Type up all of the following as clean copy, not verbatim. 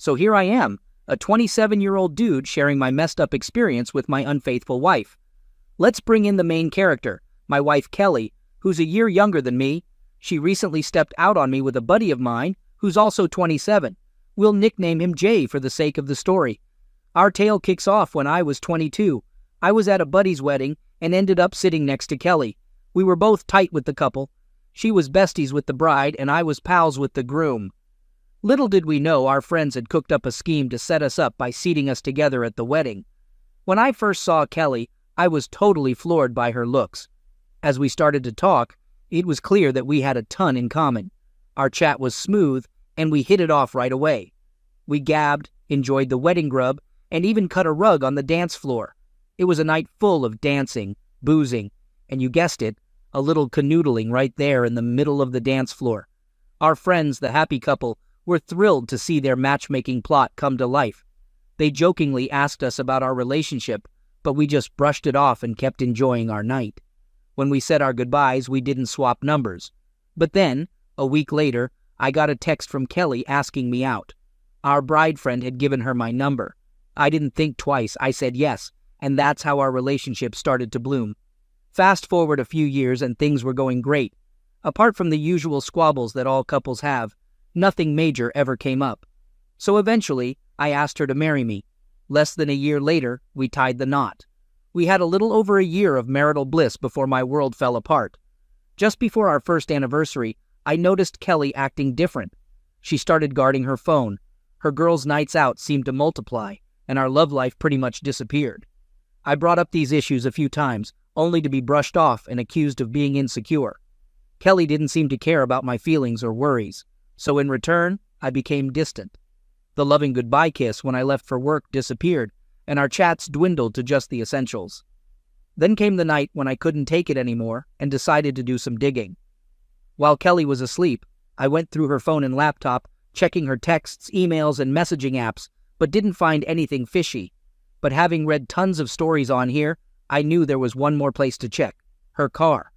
So here I am, a 27-year-old dude sharing my messed up experience with my unfaithful wife. Let's bring in the main character, my wife Kelly, who's a year younger than me. She recently stepped out on me with a buddy of mine who's also 27. We'll nickname him Jay for the sake of the story. Our tale kicks off when I was 22. I was at a buddy's wedding and ended up sitting next to Kelly. We were both tight with the couple. She was besties with the bride and I was pals with the groom. Little did we know our friends had cooked up a scheme to set us up by seating us together at the wedding. When I first saw Kelly, I was totally floored by her looks. As we started to talk, it was clear that we had a ton in common. Our chat was smooth, and we hit it off right away. We gabbed, enjoyed the wedding grub, and even cut a rug on the dance floor. It was a night full of dancing, boozing, and you guessed it, a little canoodling right there in the middle of the dance floor. Our friends, the happy couple, were thrilled to see their matchmaking plot come to life. They jokingly asked us about our relationship, but we just brushed it off and kept enjoying our night. When we said our goodbyes, we didn't swap numbers. But then, a week later, I got a text from Kelly asking me out. Our bride friend had given her my number. I didn't think twice. I said yes, and that's how our relationship started to bloom. Fast forward a few years and things were going great. Apart from the usual squabbles that all couples have, nothing major ever came up. So eventually, I asked her to marry me. Less than a year later, we tied the knot. We had a little over a year of marital bliss before my world fell apart. Just before our first anniversary, I noticed Kelly acting different. She started guarding her phone. Her girls' nights out seemed to multiply, and our love life pretty much disappeared. I brought up these issues a few times, only to be brushed off and accused of being insecure. Kelly didn't seem to care about my feelings or worries, so in return, I became distant. The loving goodbye kiss when I left for work disappeared, and our chats dwindled to just the essentials. Then came the night when I couldn't take it anymore and decided to do some digging. While Kelly was asleep, I went through her phone and laptop, checking her texts, emails, and messaging apps, but didn't find anything fishy. But having read tons of stories on here, I knew there was one more place to check: her car.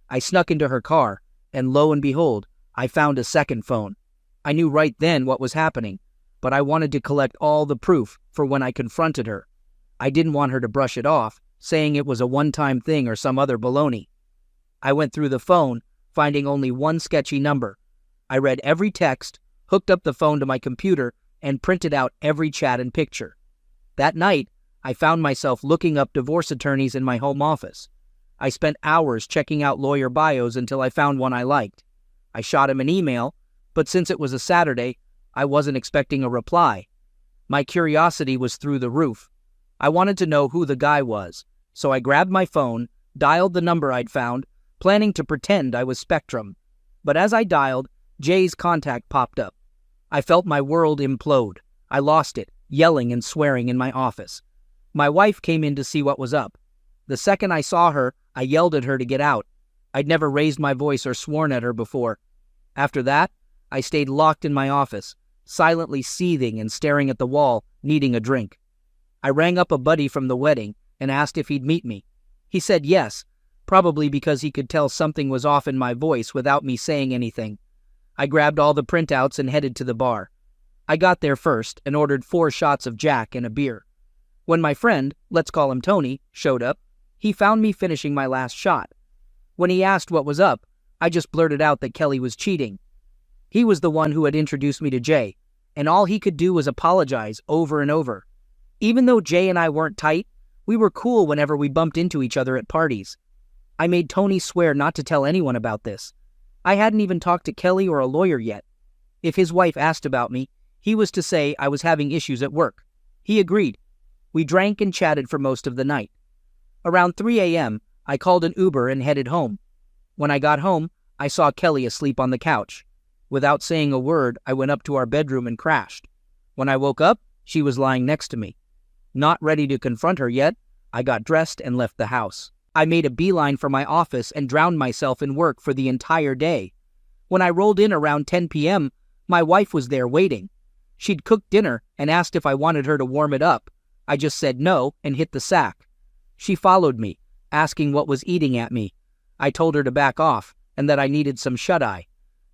I snuck into her car, and lo and behold, I found a second phone. I knew right then what was happening, but I wanted to collect all the proof for when I confronted her. I didn't want her to brush it off, saying it was a one-time thing or some other baloney. I went through the phone, finding only one sketchy number. I read every text, hooked up the phone to my computer, and printed out every chat and picture. That night, I found myself looking up divorce attorneys in my home office. I spent hours checking out lawyer bios until I found one I liked. I shot him an email, but since it was a Saturday, I wasn't expecting a reply. My curiosity was through the roof. I wanted to know who the guy was, so I grabbed my phone, dialed the number I'd found, planning to pretend I was Spectrum. But as I dialed, Jay's contact popped up. I felt my world implode. I lost it, yelling and swearing in my office. My wife came in to see what was up. The second I saw her, I yelled at her to get out. I'd never raised my voice or sworn at her before. After that, I stayed locked in my office, silently seething and staring at the wall, needing a drink. I rang up a buddy from the wedding and asked if he'd meet me. He said yes, probably because he could tell something was off in my voice without me saying anything. I grabbed all the printouts and headed to the bar. I got there first and ordered 4 shots of Jack and a beer. When my friend, let's call him Tony, showed up, he found me finishing my last shot. When he asked what was up, I just blurted out that Kelly was cheating. He was the one who had introduced me to Jay, and all he could do was apologize over and over. Even though Jay and I weren't tight, we were cool whenever we bumped into each other at parties. I made Tony swear not to tell anyone about this. I hadn't even talked to Kelly or a lawyer yet. If his wife asked about me, he was to say I was having issues at work. He agreed. We drank and chatted for most of the night. Around 3 a.m., I called an Uber and headed home. When I got home, I saw Kelly asleep on the couch. Without saying a word, I went up to our bedroom and crashed. When I woke up, she was lying next to me. Not ready to confront her yet, I got dressed and left the house. I made a beeline for my office and drowned myself in work for the entire day. When I rolled in around 10 p.m., my wife was there waiting. She'd cooked dinner and asked if I wanted her to warm it up. I just said no and hit the sack. She followed me, asking what was eating at me. I told her to back off and that I needed some shut-eye,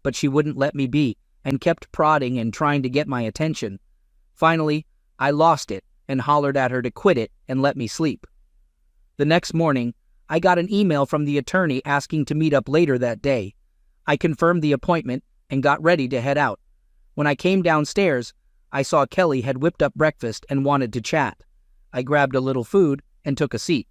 but she wouldn't let me be and kept prodding and trying to get my attention. Finally, I lost it and hollered at her to quit it and let me sleep. The next morning, I got an email from the attorney asking to meet up later that day. I confirmed the appointment and got ready to head out. When I came downstairs, I saw Kelly had whipped up breakfast and wanted to chat. I grabbed a little food and took a seat.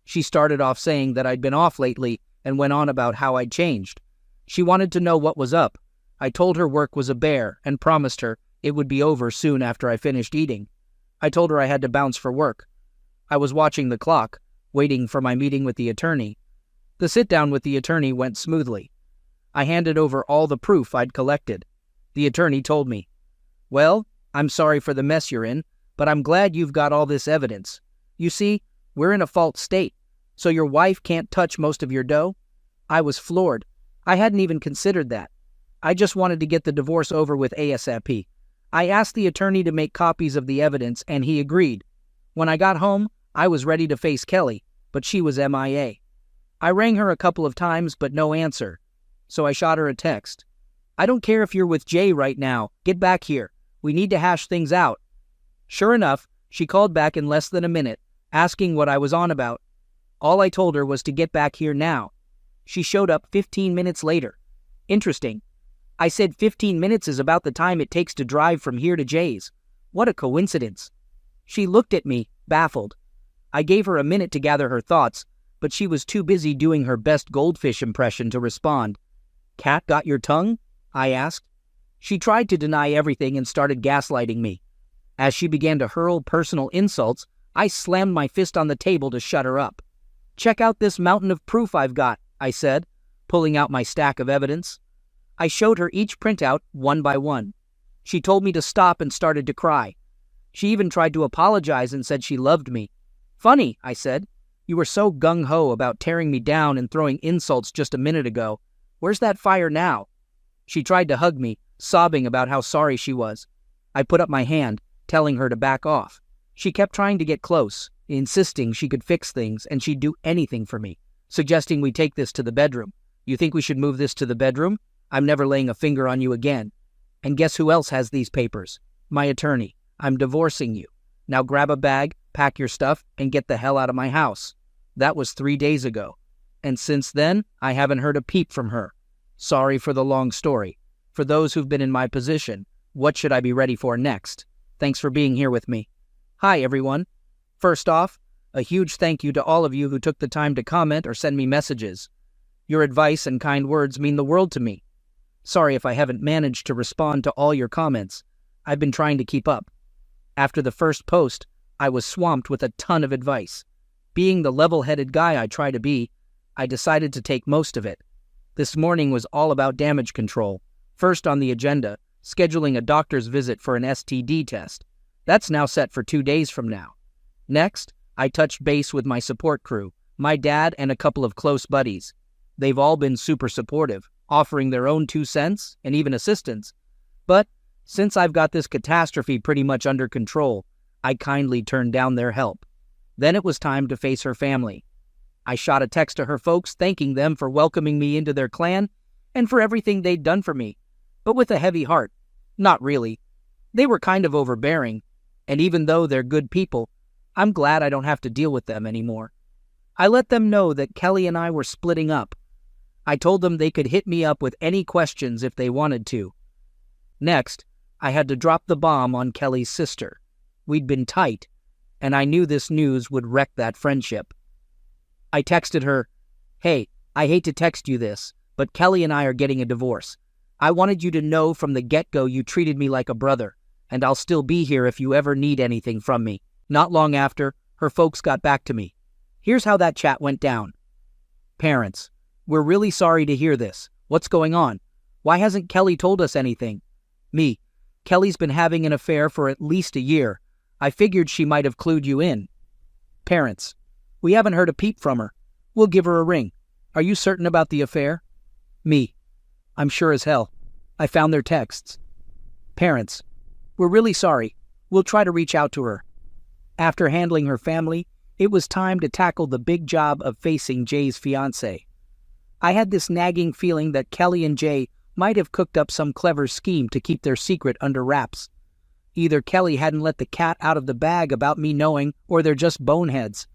She started off saying that I'd been off lately and went on about how I'd changed. She wanted to know what was up. I told her work was a bear and promised her it would be over soon after I finished eating. I told her I had to bounce for work. I was watching the clock, waiting for my meeting with the attorney. The sit-down with the attorney went smoothly. I handed over all the proof I'd collected. The attorney told me, "Well, I'm sorry for the mess you're in, but I'm glad you've got all this evidence. You see, we're in a fault state, so your wife can't touch most of your dough?" I was floored. I hadn't even considered that. I just wanted to get the divorce over with ASAP. I asked the attorney to make copies of the evidence, and he agreed. When I got home, I was ready to face Kelly, but she was MIA. I rang her a couple of times, but no answer, so I shot her a text. "I don't care if you're with Jay right now. Get back here. We need to hash things out." Sure enough, she called back in less than a minute, asking what I was on about. All I told her was to get back here now. She showed up 15 minutes later. Interesting. I said 15 minutes is about the time it takes to drive from here to Jay's. What a coincidence. She looked at me, baffled. I gave her a minute to gather her thoughts, but she was too busy doing her best goldfish impression to respond. "Cat got your tongue?" I asked. She tried to deny everything and started gaslighting me. As she began to hurl personal insults, I slammed my fist on the table to shut her up. "Check out this mountain of proof I've got," I said, pulling out my stack of evidence. I showed her each printout one by one. She told me to stop and started to cry. She even tried to apologize and said she loved me. "Funny," I said. "You were so gung-ho about tearing me down and throwing insults just a minute ago. Where's that fire now?" She tried to hug me, sobbing about how sorry she was. I put up my hand, telling her to back off. She kept trying to get close, insisting she could fix things and she'd do anything for me, suggesting we take this to the bedroom. "You think we should move this to the bedroom? I'm never laying a finger on you again. And guess who else has these papers? My attorney. I'm divorcing you. Now grab a bag, pack your stuff, and get the hell out of my house." That was 3 days ago. And since then, I haven't heard a peep from her. Sorry for the long story. For those who've been in my position, what should I be ready for next? Thanks for being here with me. Hi, everyone. First off, a huge thank you to all of you who took the time to comment or send me messages. Your advice and kind words mean the world to me. Sorry if I haven't managed to respond to all your comments. I've been trying to keep up. After the first post, I was swamped with a ton of advice. Being the level-headed guy I try to be, I decided to take most of it. This morning was all about damage control. First on the agenda, scheduling a doctor's visit for an STD test. That's now set for 2 days from now. Next, I touched base with my support crew, my dad and a couple of close buddies. They've all been super supportive, offering their own 2 cents and even assistance. But since I've got this catastrophe pretty much under control, I kindly turned down their help. Then it was time to face her family. I shot a text to her folks thanking them for welcoming me into their clan and for everything they'd done for me, but with a heavy heart. Not really. They were kind of overbearing, and even though they're good people, I'm glad I don't have to deal with them anymore. I let them know that Kelly and I were splitting up. I told them they could hit me up with any questions if they wanted to. Next, I had to drop the bomb on Kelly's sister. We'd been tight, and I knew this news would wreck that friendship. I texted her, "Hey, I hate to text you this, but Kelly and I are getting a divorce. I wanted you to know from the get-go you treated me like a brother, and I'll still be here if you ever need anything from me." Not long after, her folks got back to me. Here's how that chat went down. Parents: "We're really sorry to hear this. What's going on? Why hasn't Kelly told us anything?" Me: "Kelly's been having an affair for at least a year. I figured she might have clued you in." Parents: "We haven't heard a peep from her. We'll give her a ring. Are you certain about the affair?" Me: "I'm sure as hell. I found their texts." Parents: "We're really sorry. We'll try to reach out to her." After handling her family, it was time to tackle the big job of facing Jay's fiancé. I had this nagging feeling that Kelly and Jay might have cooked up some clever scheme to keep their secret under wraps. Either Kelly hadn't let the cat out of the bag about me knowing, or they're just boneheads.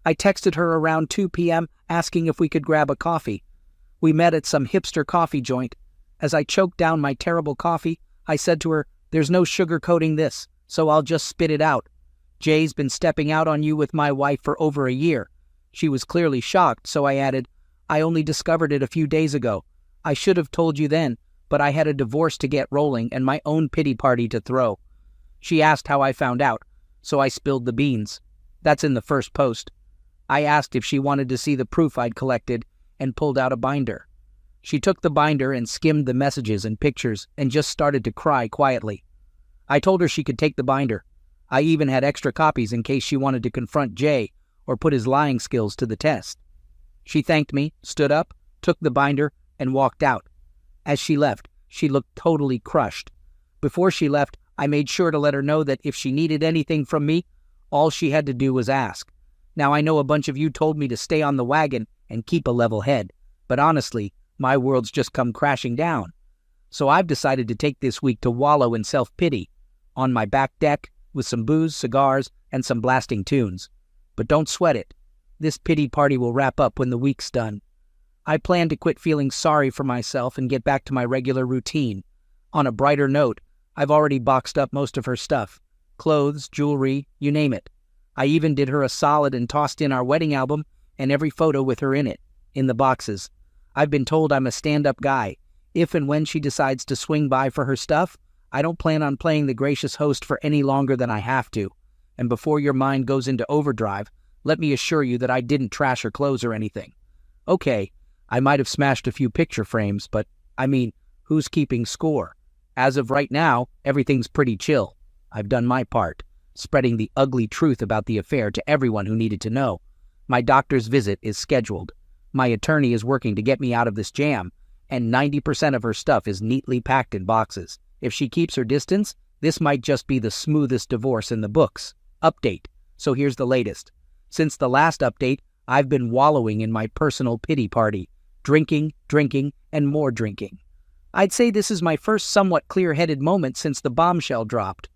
I texted her around 2 p.m. asking if we could grab a coffee. We met at some hipster coffee joint. As I choked down my terrible coffee, I said to her, "There's no sugarcoating this, so I'll just spit it out. Jay's been stepping out on you with my wife for over a year." She was clearly shocked, so I added, "I only discovered it a few days ago. I should have told you then, but I had a divorce to get rolling and my own pity party to throw." She asked how I found out, so I spilled the beans. That's in the first post. I asked if she wanted to see the proof I'd collected and pulled out a binder. She took the binder and skimmed the messages and pictures and just started to cry quietly. I told her she could take the binder. I even had extra copies in case she wanted to confront Jay or put his lying skills to the test. She thanked me, stood up, took the binder, and walked out. As she left, she looked totally crushed. Before she left, I made sure to let her know that if she needed anything from me, all she had to do was ask. Now I know a bunch of you told me to stay on the wagon and keep a level head, but honestly, my world's just come crashing down. So I've decided to take this week to wallow in self-pity, on my back deck, with some booze, cigars, and some blasting tunes. But don't sweat it. This pity party will wrap up when the week's done. I plan to quit feeling sorry for myself and get back to my regular routine. On a brighter note, I've already boxed up most of her stuff. Clothes, jewelry, you name it. I even did her a solid and tossed in our wedding album and every photo with her in it, in the boxes. I've been told I'm a stand-up guy. If and when she decides to swing by for her stuff, I don't plan on playing the gracious host for any longer than I have to. And before your mind goes into overdrive, let me assure you that I didn't trash her clothes or anything. Okay, I might have smashed a few picture frames, but, I mean, who's keeping score? As of right now, everything's pretty chill. I've done my part, spreading the ugly truth about the affair to everyone who needed to know. My doctor's visit is scheduled. My attorney is working to get me out of this jam, and 90% of her stuff is neatly packed in boxes. If she keeps her distance, this might just be the smoothest divorce in the books. Update. So here's the latest. Since the last update, I've been wallowing in my personal pity party. Drinking, and more drinking. I'd say this is my first somewhat clear-headed moment since the bombshell dropped.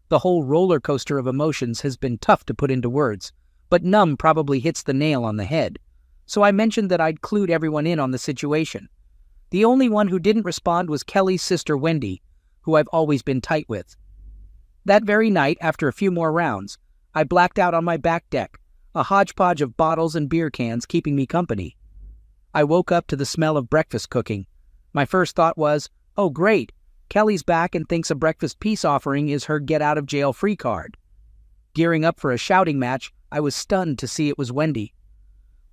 The whole roller coaster of emotions has been tough to put into words, but numb probably hits the nail on the head. So I mentioned that I'd clued everyone in on the situation. The only one who didn't respond was Kelly's sister Wendy, who I've always been tight with. That very night, after a few more rounds, I blacked out on my back deck, a hodgepodge of bottles and beer cans keeping me company. I woke up to the smell of breakfast cooking. My first thought was, oh great, Kelly's back and thinks a breakfast peace offering is her get-out-of-jail-free card. Gearing up for a shouting match, I was stunned to see it was Wendy.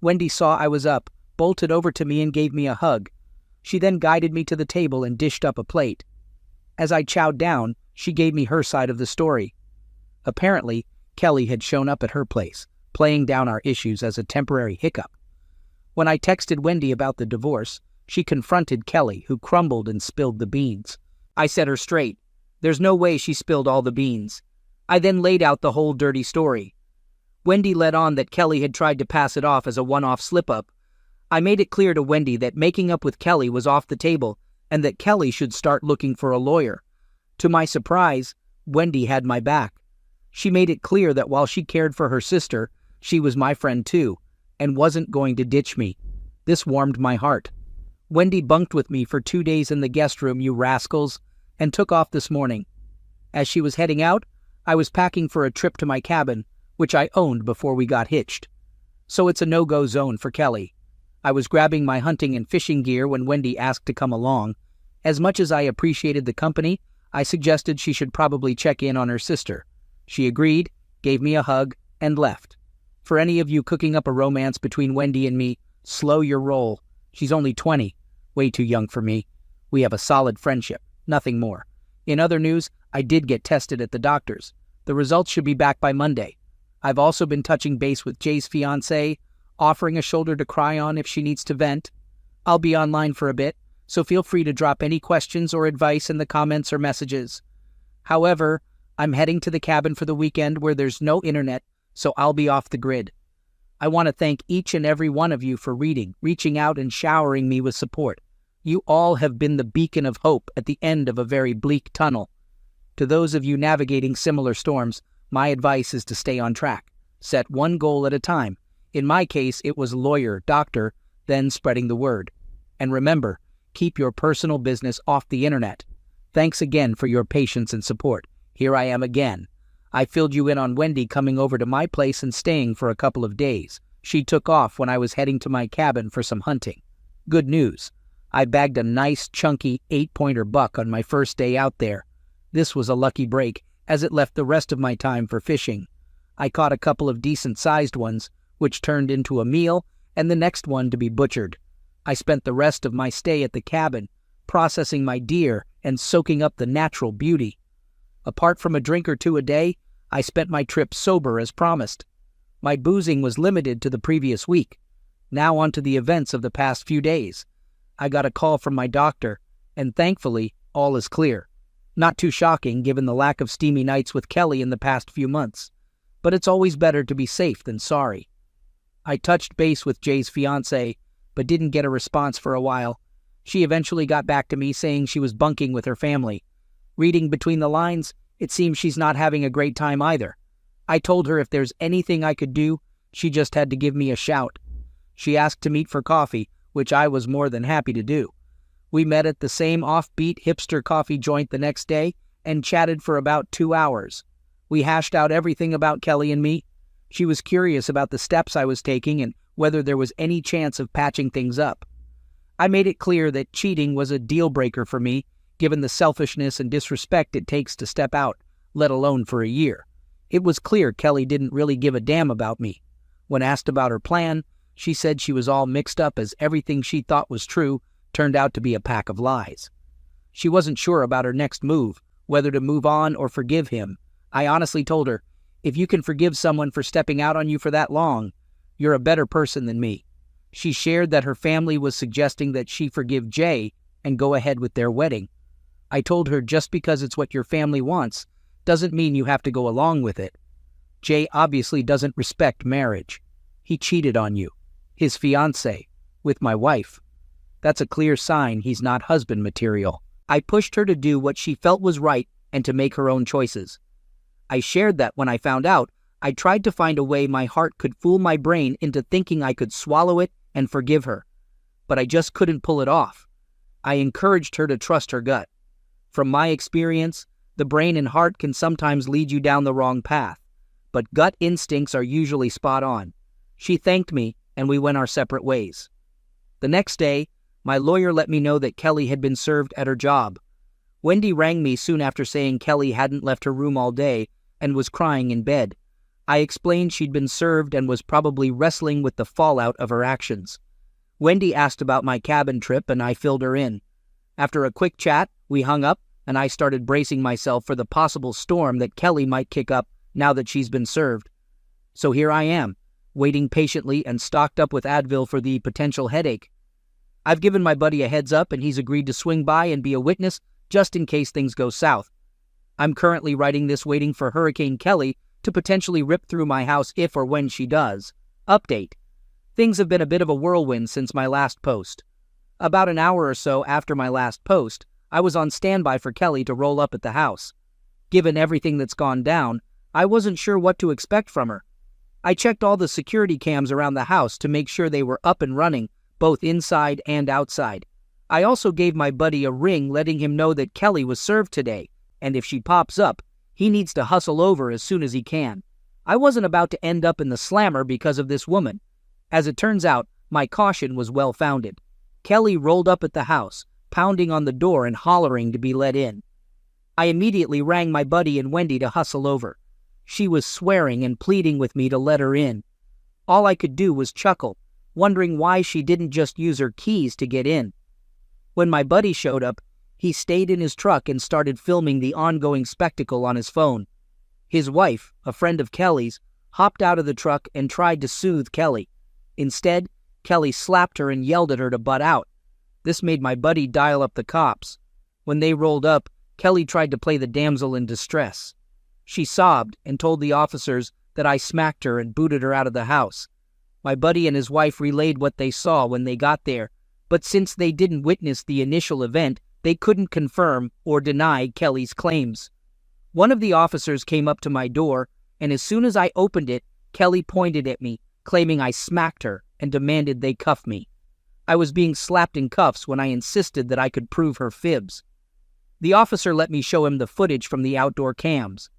Wendy saw I was up, bolted over to me and gave me a hug. She then guided me to the table and dished up a plate. As I chowed down, she gave me her side of the story. Apparently, Kelly had shown up at her place, playing down our issues as a temporary hiccup. When I texted Wendy about the divorce, she confronted Kelly, who crumbled and spilled the beans. I set her straight. There's no way she spilled all the beans. I then laid out the whole dirty story. Wendy led on that Kelly had tried to pass it off as a one-off slip-up. I made it clear to Wendy that making up with Kelly was off the table and that Kelly should start looking for a lawyer. To my surprise, Wendy had my back. She made it clear that while she cared for her sister, she was my friend too, and wasn't going to ditch me. This warmed my heart. Wendy bunked with me for 2 days in the guest room, you rascals, and took off this morning. As she was heading out, I was packing for a trip to my cabin, which I owned before we got hitched. So it's a no-go zone for Kelly. I was grabbing my hunting and fishing gear when Wendy asked to come along. As much as I appreciated the company, I suggested she should probably check in on her sister. She agreed, gave me a hug, and left. For any of you cooking up a romance between Wendy and me, slow your roll. She's only 20. Way too young for me. We have a solid friendship, nothing more. In other news, I did get tested at the doctor's. The results should be back by Monday. I've also been touching base with Jay's fiancée, offering a shoulder to cry on if she needs to vent. I'll be online for a bit, so feel free to drop any questions or advice in the comments or messages. However, I'm heading to the cabin for the weekend where there's no internet, so I'll be off the grid. I want to thank each and every one of you for reading, reaching out, and showering me with support. You all have been the beacon of hope at the end of a very bleak tunnel. To those of you navigating similar storms, my advice is to stay on track. Set one goal at a time. In my case, it was lawyer, doctor, then spreading the word. And remember, keep your personal business off the internet. Thanks again for your patience and support. Here I am again. I filled you in on Wendy coming over to my place and staying for a couple of days. She took off when I was heading to my cabin for some hunting. Good news. I bagged a nice, chunky 8-pointer buck on my first day out there. This was a lucky break, as it left the rest of my time for fishing. I caught a couple of decent-sized ones, which turned into a meal, and the next one to be butchered. I spent the rest of my stay at the cabin, processing my deer and soaking up the natural beauty. Apart from a drink or two a day, I spent my trip sober as promised. My boozing was limited to the previous week. Now on to the events of the past few days. I got a call from my doctor, and thankfully, all is clear. Not too shocking given the lack of steamy nights with Kelly in the past few months, but it's always better to be safe than sorry. I touched base with Jay's fiancé, but didn't get a response for a while. She eventually got back to me saying she was bunking with her family. Reading between the lines, it seems she's not having a great time either. I told her if there's anything I could do, she just had to give me a shout. She asked to meet for coffee, which I was more than happy to do. We met at the same offbeat hipster coffee joint the next day and chatted for about 2 hours. We hashed out everything about Kelly and me. She was curious about the steps I was taking and whether there was any chance of patching things up. I made it clear that cheating was a deal-breaker for me, given the selfishness and disrespect it takes to step out, let alone for a year. It was clear Kelly didn't really give a damn about me. When asked about her plan, she said she was all mixed up as everything she thought was true turned out to be a pack of lies. She wasn't sure about her next move, whether to move on or forgive him. I honestly told her, if you can forgive someone for stepping out on you for that long, you're a better person than me. She shared that her family was suggesting that she forgive Jay and go ahead with their wedding. I told her just because it's what your family wants doesn't mean you have to go along with it. Jay obviously doesn't respect marriage. He cheated on you, his fiancée, with my wife. That's a clear sign he's not husband material. I pushed her to do what she felt was right and to make her own choices. I shared that when I found out, I tried to find a way my heart could fool my brain into thinking I could swallow it and forgive her. But I just couldn't pull it off. I encouraged her to trust her gut. From my experience, the brain and heart can sometimes lead you down the wrong path, but gut instincts are usually spot on. She thanked me, and we went our separate ways. The next day, my lawyer let me know that Kelly had been served at her job. Wendy rang me soon after saying Kelly hadn't left her room all day and was crying in bed. I explained she'd been served and was probably wrestling with the fallout of her actions. Wendy asked about my cabin trip, and I filled her in. After a quick chat, we hung up, and I started bracing myself for the possible storm that Kelly might kick up now that she's been served. So here I am, waiting patiently and stocked up with Advil for the potential headache. I've given my buddy a heads up, and he's agreed to swing by and be a witness just in case things go south. I'm currently writing this waiting for Hurricane Kelly to potentially rip through my house if or when she does. Update. Things have been a bit of a whirlwind since my last post. About an hour or so after my last post, I was on standby for Kelly to roll up at the house. Given everything that's gone down, I wasn't sure what to expect from her. I checked all the security cams around the house to make sure they were up and running, both inside and outside. I also gave my buddy a ring letting him know that Kelly was served today, and if she pops up, he needs to hustle over as soon as he can. I wasn't about to end up in the slammer because of this woman. As it turns out, my caution was well-founded. Kelly rolled up at the house, pounding on the door and hollering to be let in. I immediately rang my buddy and Wendy to hustle over. She was swearing and pleading with me to let her in. All I could do was chuckle, wondering why she didn't just use her keys to get in. When my buddy showed up, he stayed in his truck and started filming the ongoing spectacle on his phone. His wife, a friend of Kelly's, hopped out of the truck and tried to soothe Kelly. Instead, Kelly slapped her and yelled at her to butt out. This made my buddy dial up the cops. When they rolled up, Kelly tried to play the damsel in distress. She sobbed and told the officers that I smacked her and booted her out of the house. My buddy and his wife relayed what they saw when they got there, but since they didn't witness the initial event, they couldn't confirm or deny Kelly's claims. One of the officers came up to my door, and as soon as I opened it, Kelly pointed at me, claiming I smacked her and demanded they cuff me. I was being slapped in cuffs when I insisted that I could prove her fibs. The officer let me show him the footage from the outdoor cams.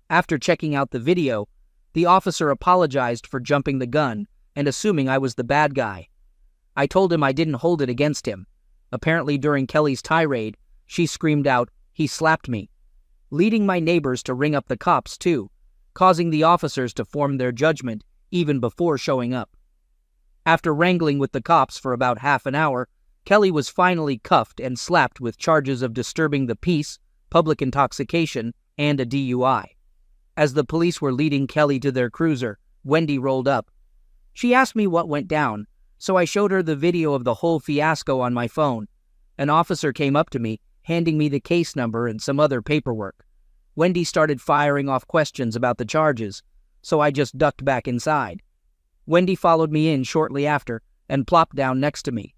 After checking out the video, the officer apologized for jumping the gun and assuming I was the bad guy. I told him I didn't hold it against him. Apparently during Kelly's tirade, she screamed out, "He slapped me," leading my neighbors to ring up the cops too, causing the officers to form their judgment even before showing up. After wrangling with the cops for about half an hour, Kelly was finally cuffed and slapped with charges of disturbing the peace, public intoxication, and a DUI. As the police were leading Kelly to their cruiser, Wendy rolled up. She asked me what went down, so I showed her the video of the whole fiasco on my phone. An officer came up to me, handing me the case number and some other paperwork. Wendy started firing off questions about the charges, so I just ducked back inside. Wendy followed me in shortly after and plopped down next to me.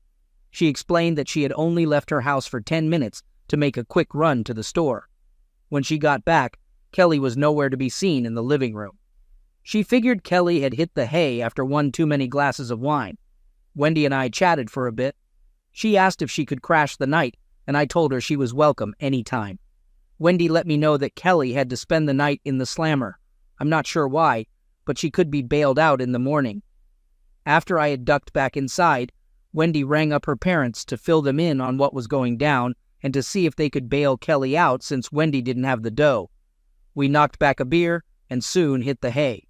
She explained that she had only left her house for 10 minutes to make a quick run to the store. When she got back, Kelly was nowhere to be seen in the living room. She figured Kelly had hit the hay after one too many glasses of wine. Wendy and I chatted for a bit. She asked if she could crash the night, and I told her she was welcome anytime. Wendy let me know that Kelly had to spend the night in the slammer. I'm not sure why, but she could be bailed out in the morning. After I had ducked back inside, Wendy rang up her parents to fill them in on what was going down and to see if they could bail Kelly out since Wendy didn't have the dough. We knocked back a beer and soon hit the hay.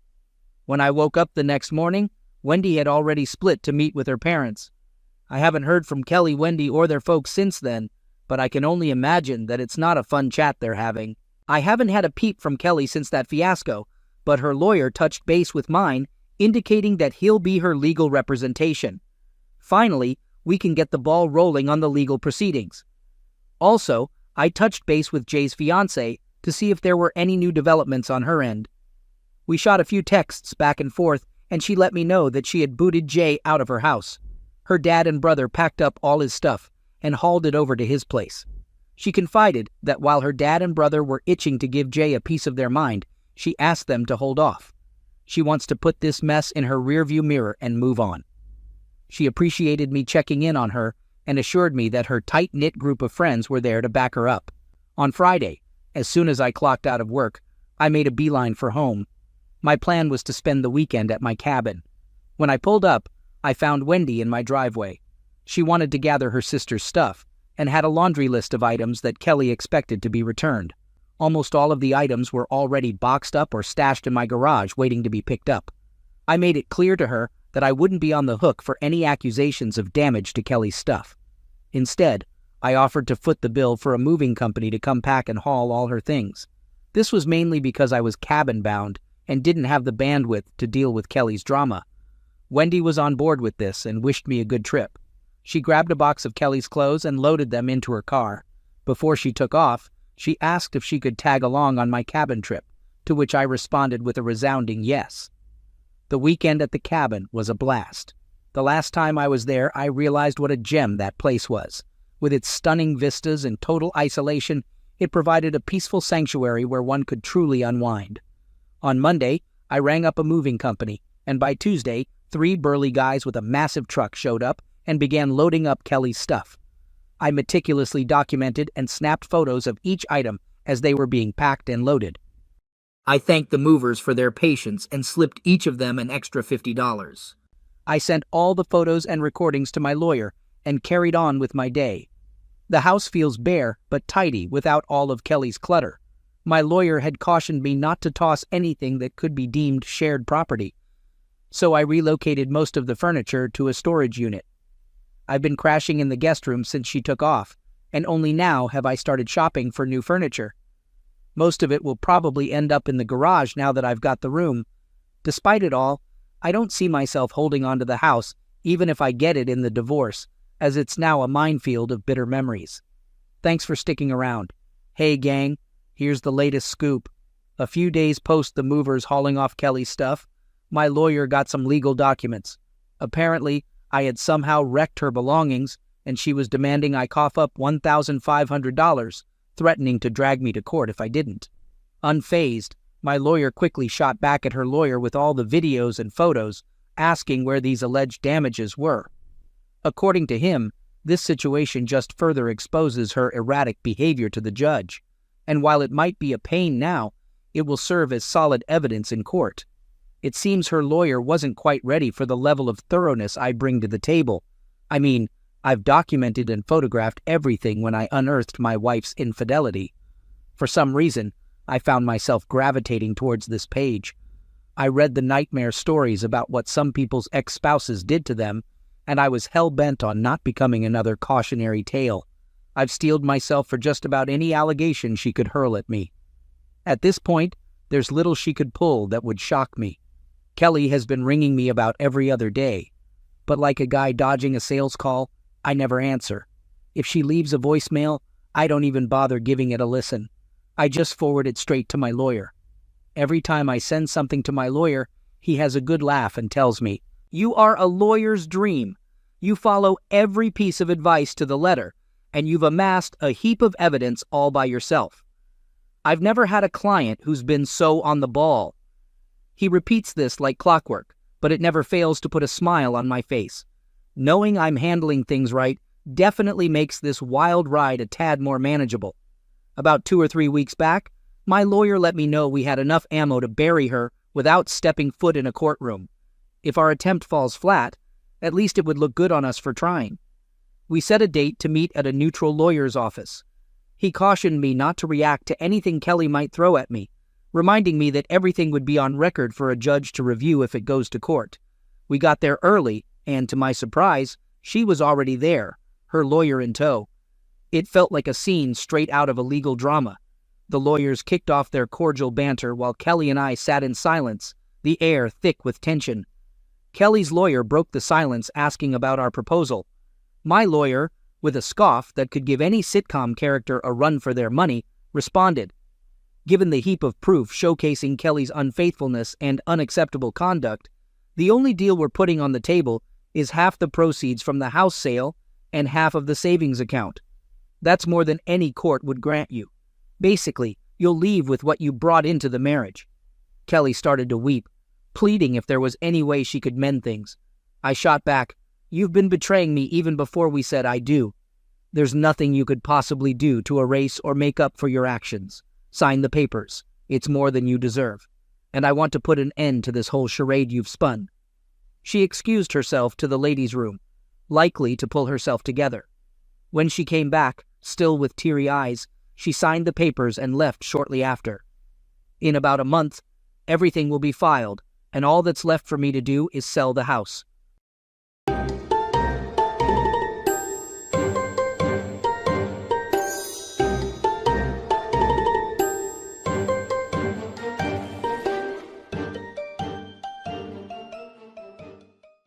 When I woke up the next morning, Wendy had already split to meet with her parents. I haven't heard from Kelly, Wendy, or their folks since then, but I can only imagine that it's not a fun chat they're having. I haven't had a peep from Kelly since that fiasco, but her lawyer touched base with mine, indicating that he'll be her legal representation. Finally, we can get the ball rolling on the legal proceedings. Also, I touched base with Jay's fiancé to see if there were any new developments on her end. We shot a few texts back and forth, and she let me know that she had booted Jay out of her house. Her dad and brother packed up all his stuff and hauled it over to his place. She confided that while her dad and brother were itching to give Jay a piece of their mind, she asked them to hold off. She wants to put this mess in her rearview mirror and move on. She appreciated me checking in on her and assured me that her tight-knit group of friends were there to back her up. On Friday, as soon as I clocked out of work, I made a beeline for home. My plan was to spend the weekend at my cabin. When I pulled up, I found Wendy in my driveway. She wanted to gather her sister's stuff and had a laundry list of items that Kelly expected to be returned. Almost all of the items were already boxed up or stashed in my garage waiting to be picked up. I made it clear to her that I wouldn't be on the hook for any accusations of damage to Kelly's stuff. Instead, I offered to foot the bill for a moving company to come pack and haul all her things. This was mainly because I was cabin-bound and didn't have the bandwidth to deal with Kelly's drama. Wendy was on board with this and wished me a good trip. She grabbed a box of Kelly's clothes and loaded them into her car. Before she took off, she asked if she could tag along on my cabin trip, to which I responded with a resounding yes. The weekend at the cabin was a blast. The last time I was there, I realized what a gem that place was. With its stunning vistas and total isolation, it provided a peaceful sanctuary where one could truly unwind. On Monday, I rang up a moving company, and by Tuesday, 3 burly guys with a massive truck showed up and began loading up Kelly's stuff. I meticulously documented and snapped photos of each item as they were being packed and loaded. I thanked the movers for their patience and slipped each of them an extra $50. I sent all the photos and recordings to my lawyer and carried on with my day. The house feels bare but tidy without all of Kelly's clutter. My lawyer had cautioned me not to toss anything that could be deemed shared property, so I relocated most of the furniture to a storage unit. I've been crashing in the guest room since she took off, and only now have I started shopping for new furniture. Most of it will probably end up in the garage now that I've got the room. Despite it all, I don't see myself holding on to the house, even if I get it in the divorce, as it's now a minefield of bitter memories. Thanks for sticking around. Hey gang, here's the latest scoop. A few days post the movers hauling off Kelly's stuff, my lawyer got some legal documents. Apparently, I had somehow wrecked her belongings, and she was demanding I cough up $1,500, threatening to drag me to court if I didn't. Unfazed, my lawyer quickly shot back at her lawyer with all the videos and photos, asking where these alleged damages were. According to him, this situation just further exposes her erratic behavior to the judge, and while it might be a pain now, it will serve as solid evidence in court. It seems her lawyer wasn't quite ready for the level of thoroughness I bring to the table. I mean, I've documented and photographed everything when I unearthed my wife's infidelity. For some reason, I found myself gravitating towards this page. I read the nightmare stories about what some people's ex-spouses did to them, and I was hell-bent on not becoming another cautionary tale. I've steeled myself for just about any allegation she could hurl at me. At this point, there's little she could pull that would shock me. Kelly has been ringing me about every other day, but like a guy dodging a sales call, I never answer. If she leaves a voicemail, I don't even bother giving it a listen. I just forward it straight to my lawyer. Every time I send something to my lawyer, he has a good laugh and tells me, "You are a lawyer's dream. You follow every piece of advice to the letter, and you've amassed a heap of evidence all by yourself. I've never had a client who's been so on the ball." He repeats this like clockwork, but it never fails to put a smile on my face. Knowing I'm handling things right definitely makes this wild ride a tad more manageable. About 2 or 3 weeks back, my lawyer let me know we had enough ammo to bury her without stepping foot in a courtroom. If our attempt falls flat, at least it would look good on us for trying. We set a date to meet at a neutral lawyer's office. He cautioned me not to react to anything Kelly might throw at me, reminding me that everything would be on record for a judge to review if it goes to court. We got there early, and to my surprise, she was already there, her lawyer in tow. It felt like a scene straight out of a legal drama. The lawyers kicked off their cordial banter while Kelly and I sat in silence, the air thick with tension. Kelly's lawyer broke the silence asking about our proposal. My lawyer, with a scoff that could give any sitcom character a run for their money, responded. Given the heap of proof showcasing Kelly's unfaithfulness and unacceptable conduct, the only deal we're putting on the table is half the proceeds from the house sale and half of the savings account. That's more than any court would grant you. Basically, you'll leave with what you brought into the marriage. Kelly started to weep, pleading if there was any way she could mend things. I shot back, "You've been betraying me even before we said I do. There's nothing you could possibly do to erase or make up for your actions. Sign the papers. It's more than you deserve. And I want to put an end to this whole charade you've spun." She excused herself to the ladies' room, likely to pull herself together. When she came back, still with teary eyes, she signed the papers and left shortly after. In about a month, everything will be filed, and all that's left for me to do is sell the house.